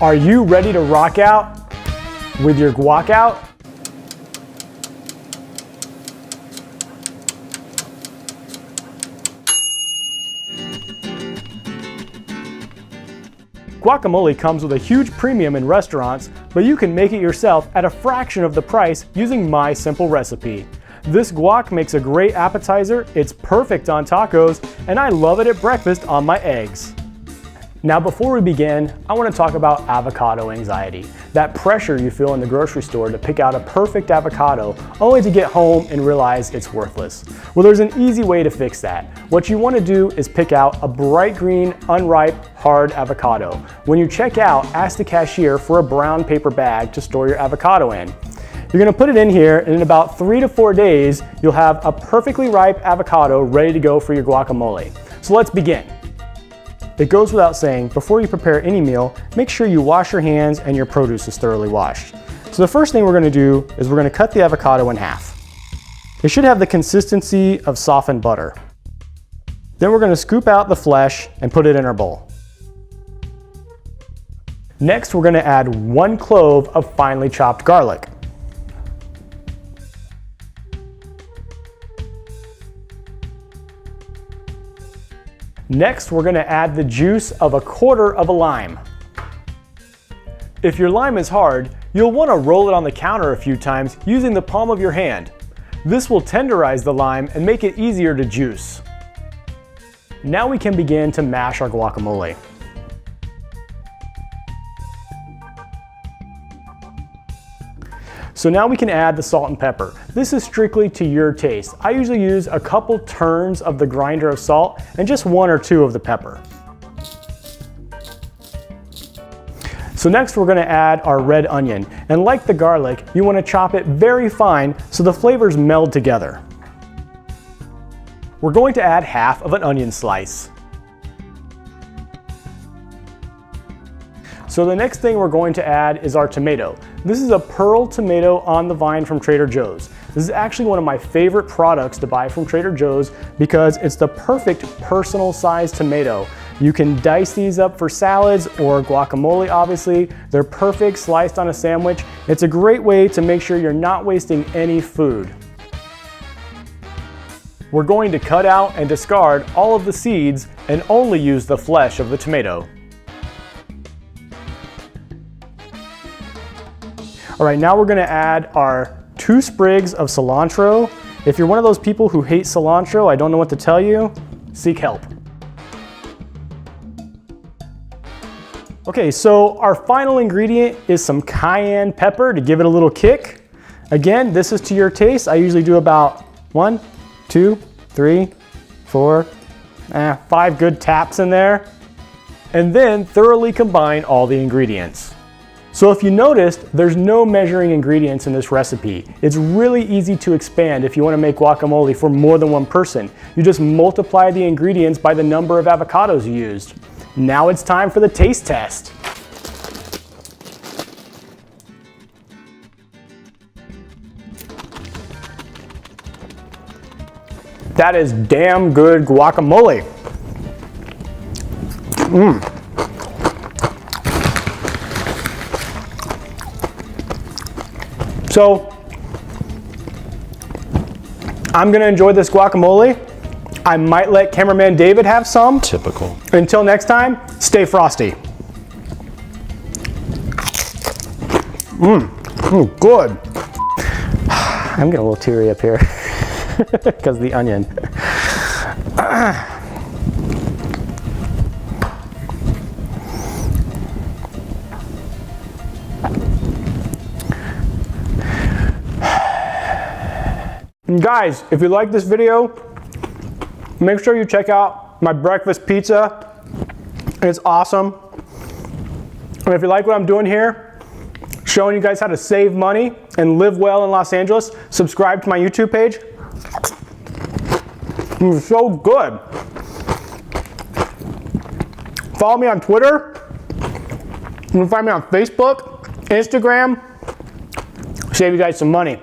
Are you ready to rock out with your guac out? Guacamole comes with a huge premium in restaurants, but you can make it yourself at a fraction of the price using my simple recipe. This guac makes a great appetizer, it's perfect on tacos, and I love it at breakfast on my eggs. Now before we begin, I want to talk about avocado anxiety. That pressure you feel in the grocery store to pick out a perfect avocado, only to get home and realize it's worthless. Well, there's an easy way to fix that. What you want to do is pick out a bright green, unripe, hard avocado. When you check out, ask the cashier for a brown paper bag to store your avocado in. You're going to put it in here, and in about 3 to 4 days, you'll have a perfectly ripe avocado ready to go for your guacamole. So let's begin. It goes without saying, before you prepare any meal, make sure you wash your hands and your produce is thoroughly washed. So the first thing we're going to do is we're going to cut the avocado in half. It should have the consistency of softened butter. Then we're going to scoop out the flesh and put it in our bowl. Next, we're going to add 1 clove of finely chopped garlic. Next, we're going to add the juice of 1/4 of a lime. If your lime is hard, you'll want to roll it on the counter a few times using the palm of your hand. This will tenderize the lime and make it easier to juice. Now we can begin to mash our guacamole. So now we can add the salt and pepper. This is strictly to your taste. I usually use a couple turns of the grinder of salt and just 1 or 2 of the pepper. So next we're going to add our red onion. And like the garlic, you want to chop it very fine so the flavors meld together. We're going to add half of an onion slice. So the next thing we're going to add is our tomato. This is a pearl tomato on the vine from Trader Joe's. This is actually one of my favorite products to buy from Trader Joe's because it's the perfect personal sized tomato. You can dice these up for salads or guacamole, obviously. They're perfect sliced on a sandwich. It's a great way to make sure you're not wasting any food. We're going to cut out and discard all of the seeds and only use the flesh of the tomato. All right, now we're going to add our 2 sprigs of cilantro. If you're one of those people who hate cilantro, I don't know what to tell you, seek help. Okay, so our final ingredient is some cayenne pepper to give it a little kick. Again, this is to your taste. I usually do about 1, 2, 3, 4, 5 good taps in there. And then thoroughly combine all the ingredients. So if you noticed, there's no measuring ingredients in this recipe. It's really easy to expand if you want to make guacamole for more than 1 person. You just multiply the ingredients by the number of avocados you used. Now it's time for the taste test. That is damn good guacamole. So, I'm gonna enjoy this guacamole. I might let cameraman David have some. Typical. Until next time, stay frosty. Good. I'm getting a little teary up here because of the onion. And guys, if you like this video, make sure you check out my breakfast pizza. It's awesome. And if you like what I'm doing here, showing you guys how to save money and live well in Los Angeles, subscribe to my YouTube page. It's so good. Follow me on Twitter. You can find me on Facebook, Instagram. Save you guys some money.